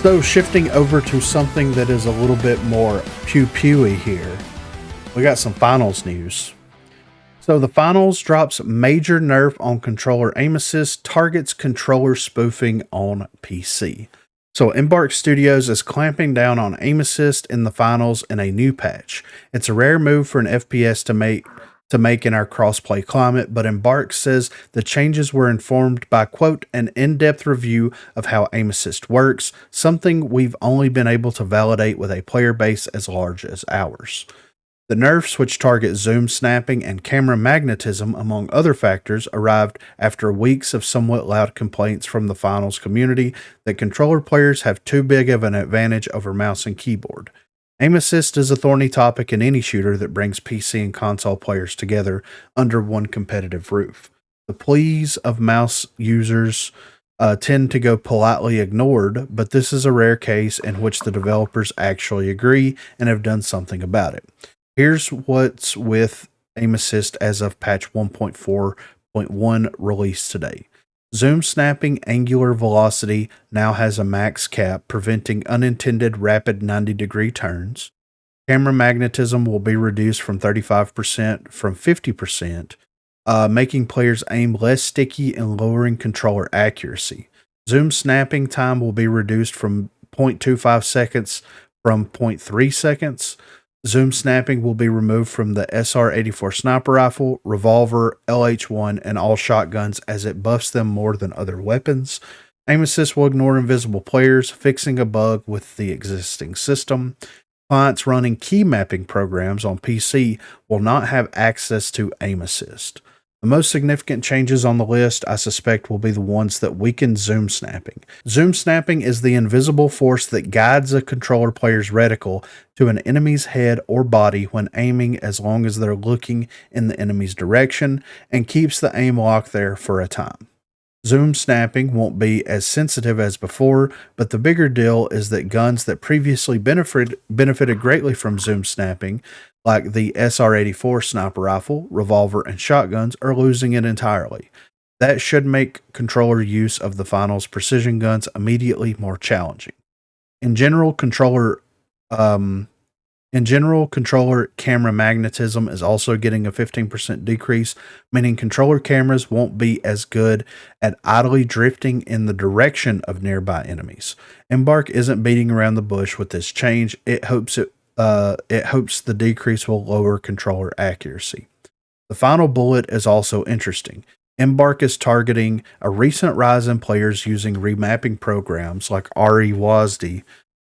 So shifting over to something that is a little bit more pew-pewy here, we got some finals news. So the finals drops major nerf on controller aim assist, targets controller spoofing on PC. So Embark Studios is clamping down on aim assist in the finals in a new patch. It's a rare move for an FPS to make in our crossplay climate, but Embark says the changes were informed by, quote, an in-depth review of how aim assist works, something we've only been able to validate with a player base as large as ours. The nerfs, which target zoom snapping and camera magnetism, among other factors, arrived after weeks of somewhat loud complaints from the finals community that controller players have too big of an advantage over mouse and keyboard. Aim assist is a thorny topic in any shooter that brings PC and console players together under one competitive roof. The pleas of mouse users tend to go politely ignored, but this is a rare case in which the developers actually agree and have done something about it. Here's what's with Aim Assist as of patch 1.4.1 released today. Zoom snapping angular velocity now has a max cap, preventing unintended rapid 90-degree turns. Camera magnetism will be reduced from 35% from 50%, making players aim less sticky and lowering controller accuracy. Zoom snapping time will be reduced from 0.25 seconds from 0.3 seconds. Zoom snapping will be removed from the SR-84 sniper rifle, revolver, LH-1, and all shotguns as it buffs them more than other weapons. Aim Assist will ignore invisible players, fixing a bug with the existing system. Clients running key mapping programs on PC will not have access to Aim Assist. The most significant changes on the list, I suspect, will be the ones that weaken zoom snapping. Zoom snapping is the invisible force that guides a controller player's reticle to an enemy's head or body when aiming, as long as they're looking in the enemy's direction, and keeps the aim locked there for a time. Zoom snapping won't be as sensitive as before, but the bigger deal is that guns that previously benefited greatly from zoom snapping, like the SR-84 sniper rifle, revolver, and shotguns, are losing it entirely. That should make controller use of the finals precision guns immediately more challenging. In general, controller camera magnetism is also getting a 15% decrease, meaning controller cameras won't be as good at idly drifting in the direction of nearby enemies. Embark isn't beating around the bush with this change. It hopes the decrease will lower controller accuracy. The final bullet is also interesting. Embark is targeting a recent rise in players using remapping programs like RE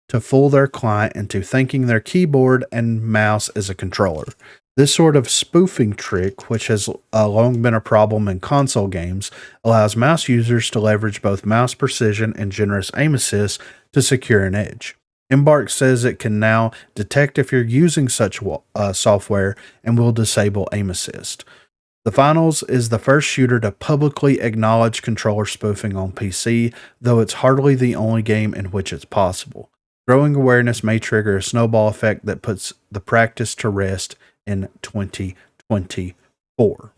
to fool their client into thinking their keyboard and mouse is a controller. This sort of spoofing trick, which has long been a problem in console games, allows mouse users to leverage both mouse precision and generous aim assist to secure an edge. Embark says it can now detect if you're using such software and will disable aim assist. The finals is the first shooter to publicly acknowledge controller spoofing on PC, though it's hardly the only game in which it's possible. Growing awareness may trigger a snowball effect that puts the practice to rest in 2024.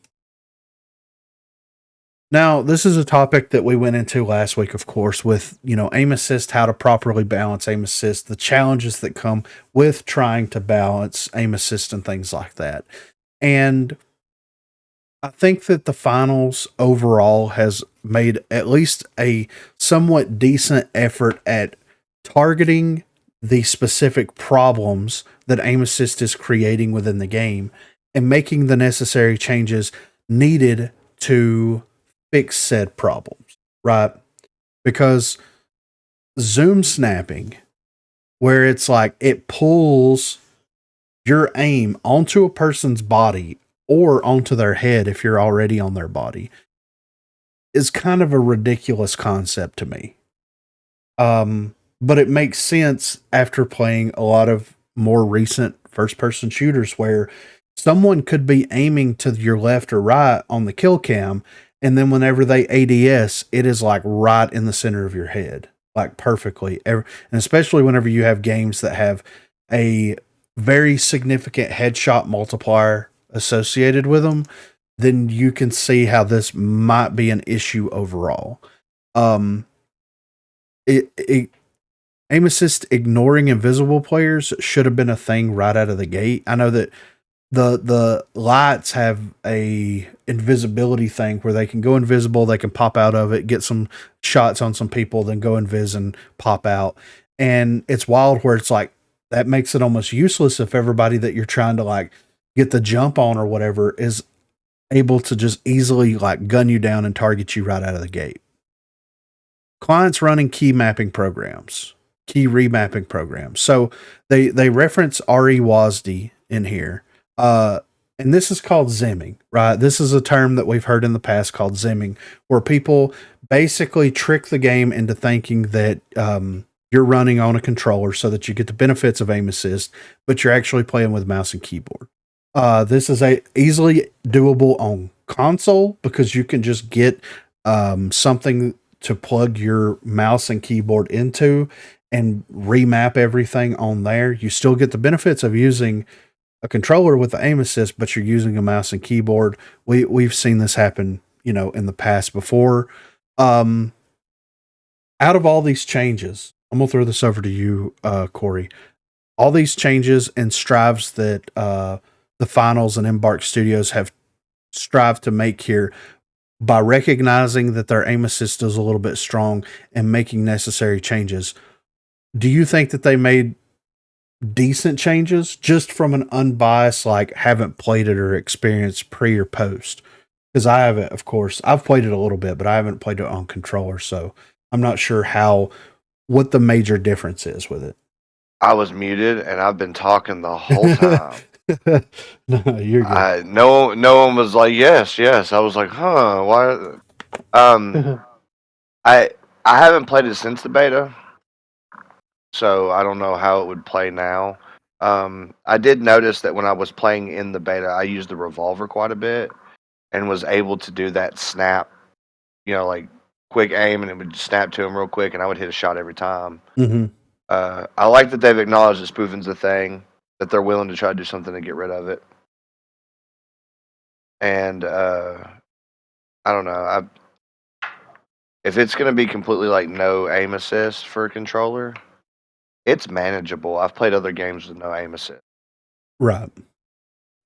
Now, this is a topic that we went into last week, of course, with, aim assist, how to properly balance aim assist, the challenges that come with trying to balance aim assist and things like that. And I think that the finals overall has made at least a somewhat decent effort at targeting the specific problems that aim assist is creating within the game and making the necessary changes needed to fix said problems, right? Because zoom snapping, where it's like it pulls your aim onto a person's body or onto their head if you're already on their body, is kind of a ridiculous concept to me. But it makes sense after playing a lot of more recent first-person shooters where someone could be aiming to your left or right on the kill cam, and then whenever they ADS, it is like right in the center of your head, like perfectly. And especially whenever you have games that have a very significant headshot multiplier associated with them, then you can see how this might be an issue overall. Aim assist ignoring invisible players should have been a thing right out of the gate. I know that the lights have a invisibility thing where they can go invisible, they can pop out of it, get some shots on some people, then go invis and pop out. And it's wild where it's like that makes it almost useless if everybody that you're trying to like get the jump on or whatever is able to just easily like gun you down and target you right out of the gate. Clients running key mapping programs, key remapping programs. So they reference REWASD in here. Uh, and this is called zimming, right? This is a term that we've heard in the past called zimming, where people basically trick the game into thinking that you're running on a controller so that you get the benefits of aim assist, but you're actually playing with mouse and keyboard. This is a easily doable on console because you can just get something to plug your mouse and keyboard into and remap everything on there. You still get the benefits of using a controller with the aim assist, but you're using a mouse and keyboard. We've seen this happen, in the past before. Out of all these changes, I'm gonna throw this over to you, Corey. All these changes and strives that the finals and Embark Studios have strived to make here by recognizing that their aim assist is a little bit strong and making necessary changes. Do you think that they made decent changes just from an unbiased, like haven't played it or experienced pre or post? Because I haven't, of course, I've played it a little bit, but I haven't played it on controller, so I'm not sure what the major difference is with it. I was muted and I've been talking the whole time. No, you're good. No one was like yes, yes. I was like, huh? Why? Um, I I haven't played it since the beta, so I don't know how it would play now. I did notice that when I was playing in the beta, I used the revolver quite a bit and was able to do that snap, like quick aim, and it would snap to him real quick, and I would hit a shot every time. Mm-hmm. I like that they've acknowledged that spoofing's a thing, that they're willing to try to do something to get rid of it. And I don't know. If it's going to be completely like no aim assist for a controller, it's manageable. I've played other games with no aim assist. Right.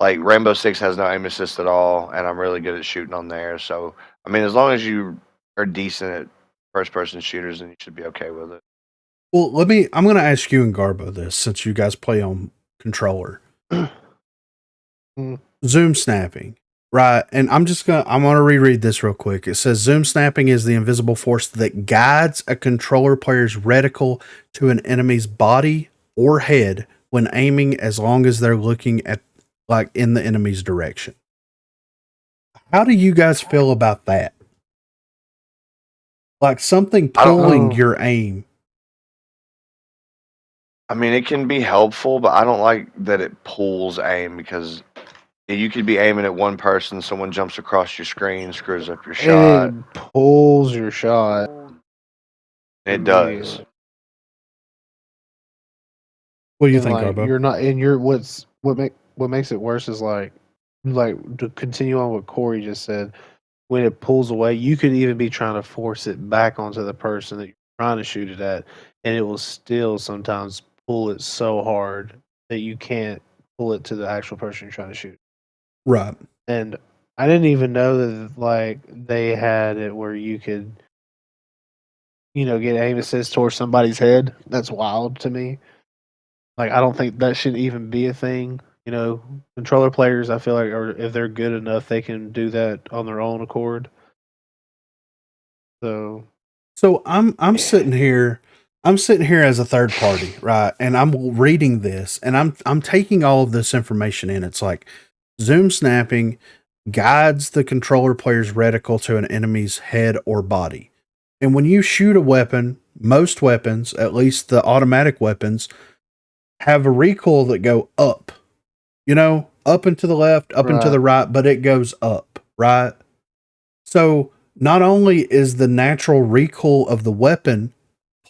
Like Rainbow Six has no aim assist at all, and I'm really good at shooting on there. So, I mean, as long as you are decent at first person shooters, then you should be okay with it. Well, I'm going to ask you and Garbo this since you guys play on controller. Zoom snapping, right? And I'm going to reread this real quick. It says zoom snapping is the invisible force that guides a controller player's reticle to an enemy's body or head when aiming, as long as they're looking at like in the enemy's direction. How do you guys feel about that? Like something pulling your aim. I mean, it can be helpful, but I don't like that it pulls aim because you could be aiming at one person, someone jumps across your screen, screws up your shot. And it pulls your shot. It does. What do you And think, like Garbo? you're not, and you're what makes it worse is like to continue on what Corey just said. When it pulls away, you could even be trying to force it back onto the person that you're trying to shoot it at, and it will still sometimes pull it so hard that you can't pull it to the actual person you're trying to shoot. Right. And I didn't even know that like they had it where you could, get aim assist towards somebody's head. That's wild to me. Like I don't think that should even be a thing. Controller players, I feel like, or if they're good enough, they can do that on their own accord. So I'm sitting here. I'm sitting here as a third party, right? And I'm reading this, and I'm taking all of this information in. It's like zoom snapping guides the controller player's reticle to an enemy's head or body. And when you shoot a weapon, most weapons, at least the automatic weapons, have a recoil that go up. Up and to the left, up and to the right, but it goes up, right? So not only is the natural recoil of the weapon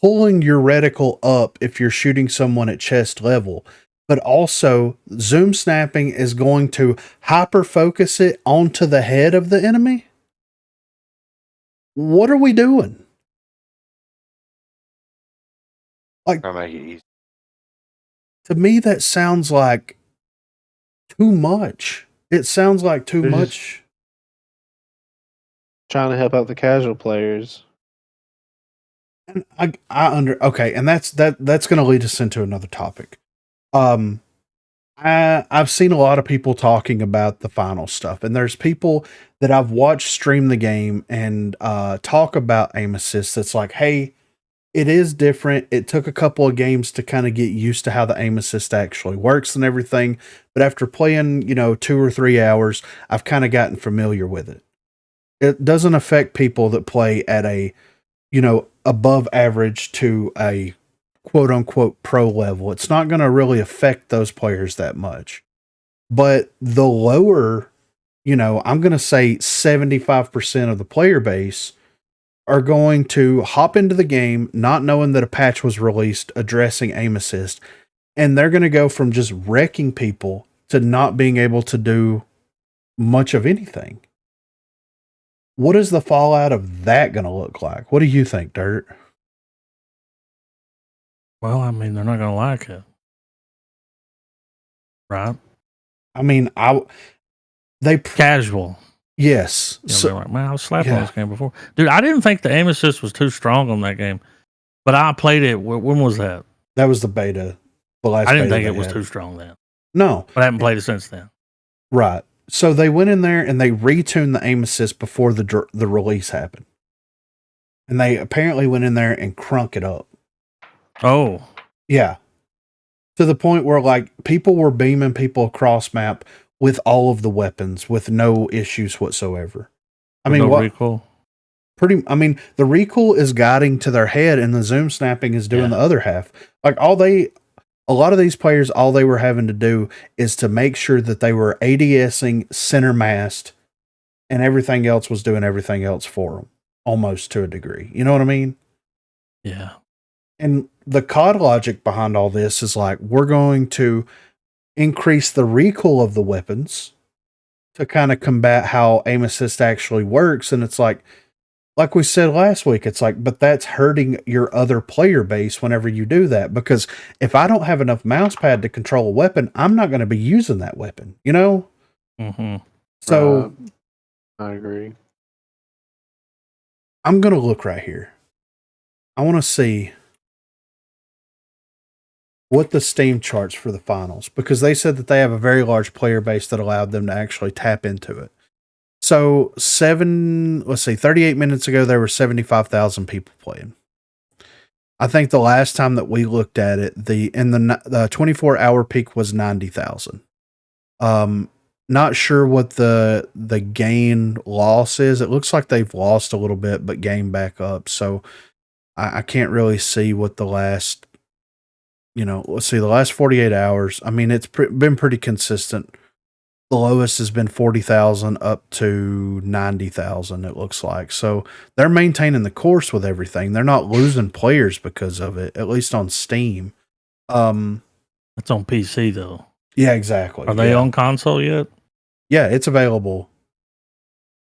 pulling your reticle up if you're shooting someone at chest level, but also zoom snapping is going to hyper focus it onto the head of the enemy. What are we doing? Like, Try to make it easy. to me, that sounds like too much. It sounds like too They're just- much. Trying to help out the casual players. And okay, and that's going to lead us into another topic. I've seen a lot of people talking about the final stuff, and there's people that I've watched stream the game and talk about Aim Assist. That's like, hey, it is different. It took a couple of games to kind of get used to how the Aim Assist actually works and everything. But after playing, 2 or 3 hours, I've kind of gotten familiar with it. It doesn't affect people that play at a, above average to a quote unquote pro level. It's not going to really affect those players that much. But the lower, I'm going to say 75% of the player base are going to hop into the game not knowing that a patch was released addressing Aim Assist, and they're going to go from just wrecking people to not being able to do much of anything. What is the fallout of that going to look like? What do you think, Dirt? Well, I mean, they're not going to like it. Right? I mean, Casual. Yes. They're like, man, I was slapping on this game before. Dude, I didn't think the aim assist was too strong on that game. But I played it. When was that? That was the beta. The last I didn't beta think it they was had. too strong then. No. But I haven't played it since then. Right. So they went in there and they retuned the aim assist before the release happened. And they apparently went in there and crunk it up. Oh. Yeah. To the point where like people were beaming people across map with all of the weapons with no issues whatsoever. I mean, no recoil? The recoil is guiding to their head and the zoom snapping is doing the other half. Like a lot of these players, all they were having to do is to make sure that they were ADSing center mast and everything else was doing everything else for them, almost to a degree. You know what I mean? Yeah. And the COD logic behind all this is like, we're going to increase the recoil of the weapons to kind of combat how aim assist actually works. And it's like we said last week, it's like, but that's hurting your other player base whenever you do that. Because if I don't have enough mouse pad to control a weapon, I'm not going to be using that weapon, Mm-hmm. So I agree. I'm going to look right here. I want to see what the Steam charts for the finals, because they said that they have a very large player base that allowed them to actually tap into it. So 38 minutes ago, there were 75,000 people playing. I think the last time that we looked at it, the 24-hour peak was 90,000. Not sure what the gain loss is. It looks like they've lost a little bit, but gained back up. So I can't really see what the last, let's see, the last 48 hours. I mean, it's been pretty consistent. The lowest has been 40,000 up to 90,000, it looks like. So they're maintaining the course with everything. They're not losing players because of it, at least on Steam. That's on PC, though. Yeah, exactly. Are they on console yet? Yeah, it's available.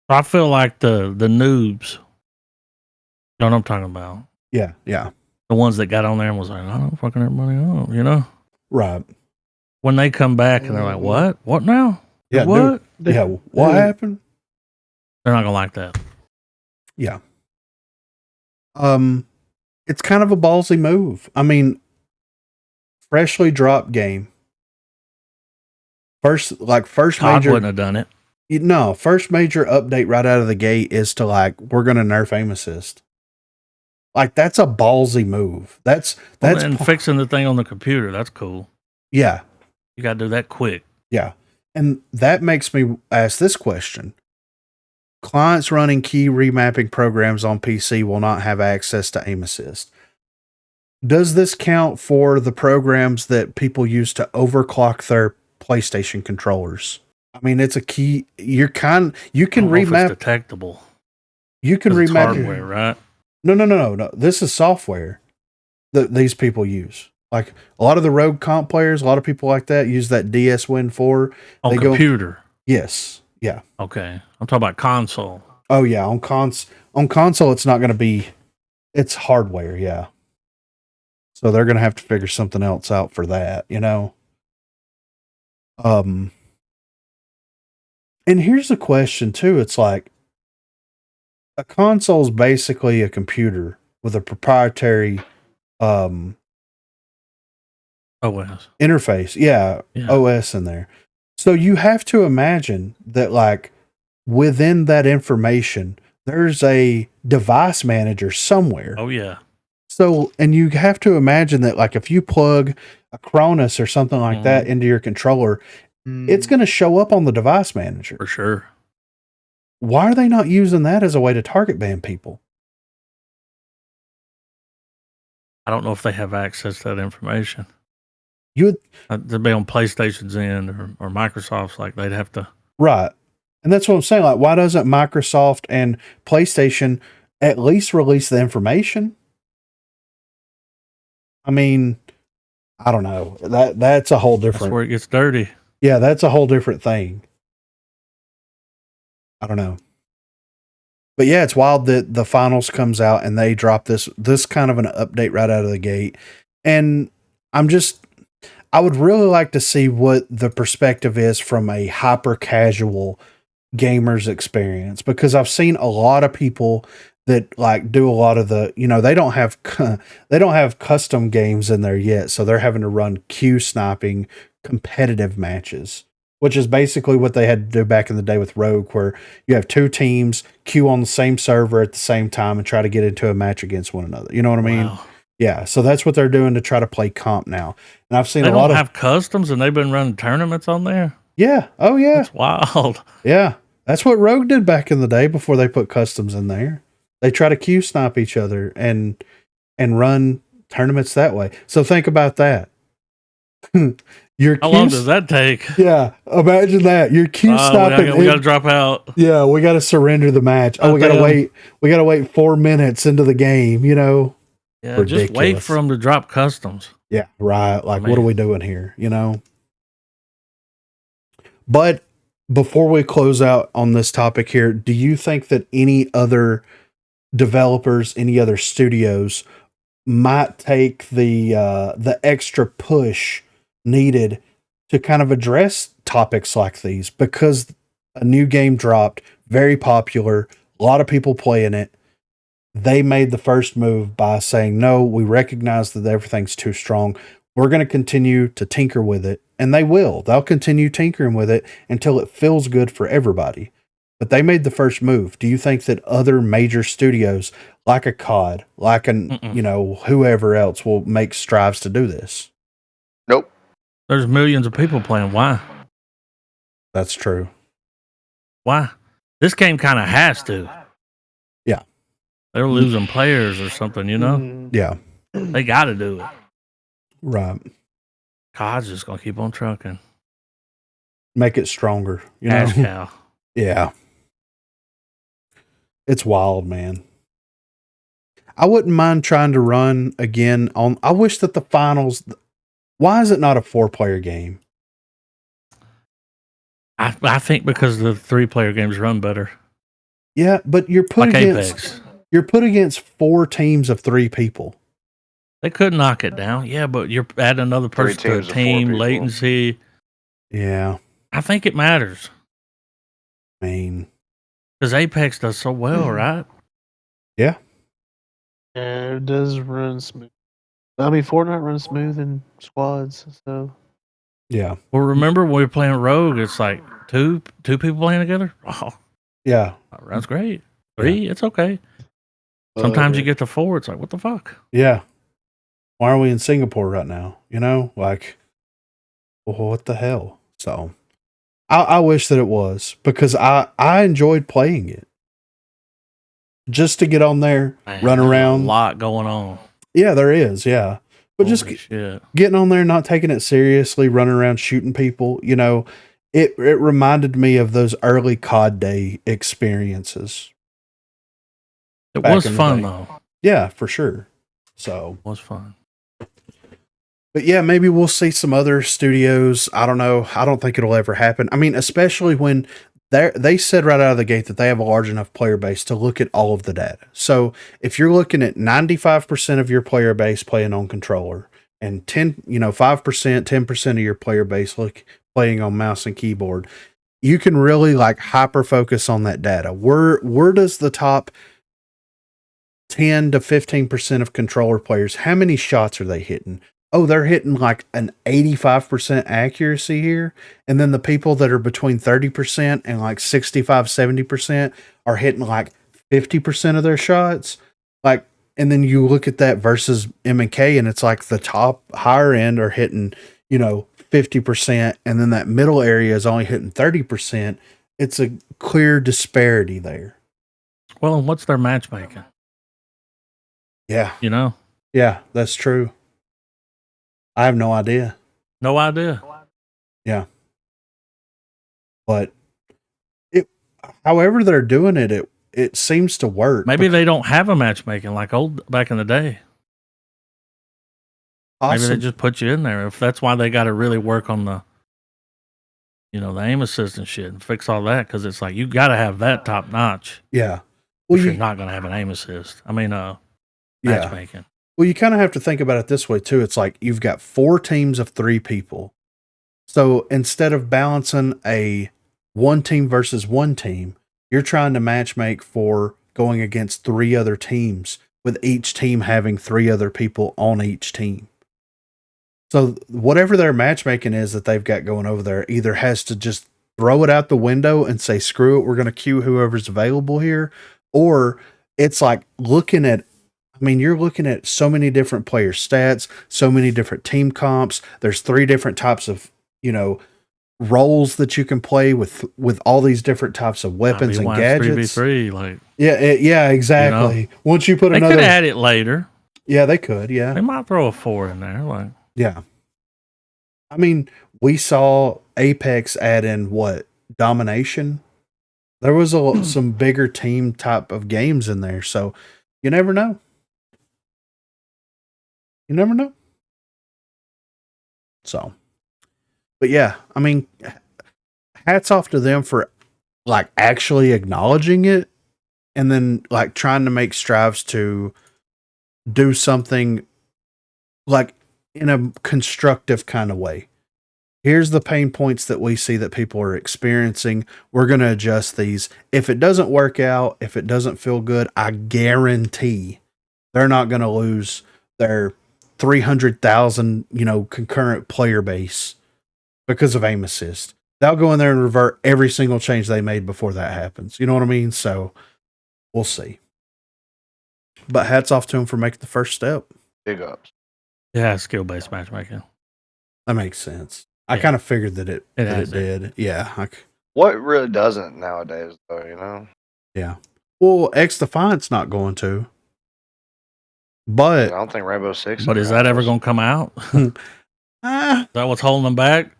I feel like the noobs, you know what I'm talking about? Yeah. The ones that got on there and was like, I don't fucking everybody up, Right. When they come back and they're like, what? What now? Yeah. What? What happened? They're not gonna like that. Yeah. It's kind of a ballsy move. I mean, freshly dropped game. First Todd major wouldn't have done it. No, first major update right out of the gate is to we're gonna nerf aim assist. Like, that's a ballsy move. That's fixing the thing on the computer. That's cool. Yeah. You gotta do that quick. Yeah. And that makes me ask this question. Clients running key remapping programs on PC will not have access to aim assist. Does this count for the programs that people use to overclock their PlayStation controllers? I mean, it's a key. You can remap. It's detectable. You can remap hardware, right? No. This is software that these people use. Like a lot of the Rogue comp players, a lot of people like that use that DS Win 4 on computer. Yes. Yeah. Okay. I'm talking about console. Oh yeah. On console, it's not going to be, it's hardware. Yeah. So they're going to have to figure something else out for that, you know? And here's the question too. It's like a console is basically a computer with a proprietary OS. interface. Yeah, Yeah. OS in there. So you have to imagine that like within that information, there's a device manager somewhere. Oh yeah. So, and you have to imagine that like if you plug a Cronus or something like that into your controller, it's going to show up on the device manager. For sure. Why are they not using that as a way to target ban people? I don't know if they have access to that information. You would, They'd be on PlayStation's end or Microsoft's, like they'd have to. right. And that's what I'm saying. Like, why doesn't Microsoft and PlayStation at least release the information? I mean, I don't know. That's a whole different. That's where it gets dirty. Yeah, that's a whole different thing. I don't know. But yeah, it's wild that the finals comes out and they drop this kind of an update right out of the gate. And I would really like to see what the perspective is from a hyper casual gamer's experience, because I've seen a lot of people that like do a lot of the, you know, they don't have custom games in there yet. So they're having to run queue sniping competitive matches, which is basically what they had to do back in the day with Rogue, where you have two teams queue on the same server at the same time and try to get into a match against one another. You know what I mean? Wow. Yeah. So that's what they're doing to try to play comp now. And I've seen They a lot don't of have customs, and they've been running tournaments on there. yeah. Oh yeah. That's wild. Yeah. That's what Rogue did back in the day before they put customs in there. They try to queue snipe each other and run tournaments that way. So think about that. How long does that take? Yeah, imagine that. You're queue sniping. We got to drop out. Yeah, we got to surrender the match. Oh, we got to wait. We got to wait 4 minutes into the game. You know. Yeah, Ridiculous. just wait for them to drop customs. Yeah, right. Like, what are we doing here? You know. But before we close out on this topic here, do you think that any other developers, any other studios might take the extra push needed to kind of address topics like these? Because a new game dropped, very popular, a lot of people playing it. They made the first move by saying, no, we recognize that everything's too strong. We're going to continue to tinker with it. And they will. They'll continue tinkering with it until it feels good for everybody. But they made the first move. Do you think that other major studios like a COD, like you know, whoever else will make strives to do this? Nope. There's millions of people playing. Why? That's true. Why? This game kind of has to. Yeah. They're losing players or something, you know? Yeah. They got to do it. Right. COD's just going to keep on trucking. Make it stronger. You know? Cash cow. Yeah. It's wild, man. I wouldn't mind trying to run again on. I wish that the finals. Why is it not a 4-player game? I think because the 3-player games run better. Yeah, but you're put Like against Apex. you're put against 4 teams of 3 people. They could knock it down. Yeah, but you're adding another person to a teams of 4 team, people. latency. Yeah, I think it matters. I mean, Because Apex does so well, right? yeah, Yeah, it does run smooth. I mean, Fortnite runs smooth in squads, so yeah, Well, remember when we were playing Rogue, it's like two people playing together? Oh, yeah, that's great. 3, it's okay. Sometimes you get to 4, it's like, what the fuck? yeah. Why are we in Singapore right now? You know, like, well, what the hell? So, I wish that it was, because I enjoyed playing it. Just to get on there, Man, run there's around. A lot going on. Yeah, there is. Yeah. But just Holy shit. getting on there, not taking it seriously, running around shooting people, you know, it reminded me of those early COD Day experiences. It back was in the fun, day. though. Yeah, for sure. So, It was fun. but yeah, maybe we'll see some other studios. I don't know. I don't think it'll ever happen. I mean, especially when they said right out of the gate that they have a large enough player base to look at all of the data. So if you're looking at 95% of your player base playing on controller and 5%, 10% of your player base playing on mouse and keyboard, you can really like hyper focus on that data. Where does the top 10 to 15% of controller players, how many shots are they hitting? Oh, they're hitting like an 85% accuracy here. And then the people that are between 30% and like 65, 70% are hitting like 50% of their shots. Like, and then you look at that versus M&K, and it's like the top higher end are hitting, 50%. And then that middle area is only hitting 30%. It's a clear disparity there. Well, and what's their matchmaking? Yeah. Yeah, that's true. I have no idea. No idea. Yeah. But however they're doing it, it seems to work. Maybe they don't have a matchmaking like back in the day. Awesome. Maybe they just put you in there. If that's why they got to really work on the aim assist and shit and fix all that, because it's like you got to have that top notch. Yeah. Well, you're not going to have an aim assist. I mean, matchmaking. Well, you kind of have to think about it this way too. It's like you've got 4 teams of 3 people. So instead of balancing a one team versus one team, you're trying to matchmake for going against 3 other teams, with each team having 3 other people on each team. So whatever their matchmaking is that they've got going over there either has to just throw it out the window and say, screw it, we're going to queue whoever's available here. Or it's like you're looking at so many different player stats, so many different team comps. There's 3 different types of, roles that you can play with all these different types of weapons and gadgets. 3v3, like yeah, exactly. Once you put they another, could add it later. Yeah, they could. Yeah, they might throw a 4 in there. Like, yeah. I mean, we saw Apex add in domination. There was some bigger team type of games in there, so you never know. You never know. So, but yeah, I mean, hats off to them for like actually acknowledging it and then like trying to make strives to do something like in a constructive kind of way. Here's the pain points that we see that people are experiencing. We're going to adjust these. If it doesn't work out, if it doesn't feel good, I guarantee they're not going to lose their 300,000, concurrent player base because of aim assist. They'll go in there and revert every single change they made before that happens. You know what I mean? So we'll see. But hats off to them for making the first step. Big ups. Yeah, skill-based matchmaking. That makes sense. I kind of figured that it did. Yeah. What really doesn't nowadays, though, Yeah. Well, X Defiant's not going to. But I don't think Rainbow Six. But is that ever going to come out? Is that what's holding them back?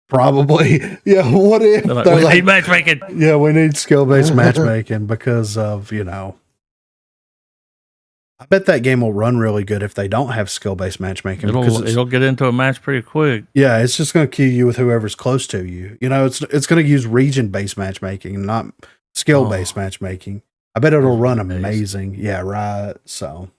Probably. Yeah. What if we need matchmaking? Yeah, we need skill-based matchmaking because of, I bet that game will run really good if they don't have skill-based matchmaking. It'll get into a match pretty quick. Yeah, it's just going to queue you with whoever's close to you. It's going to use region-based matchmaking and not skill-based matchmaking. I bet it'll run amazing. Yeah, right. So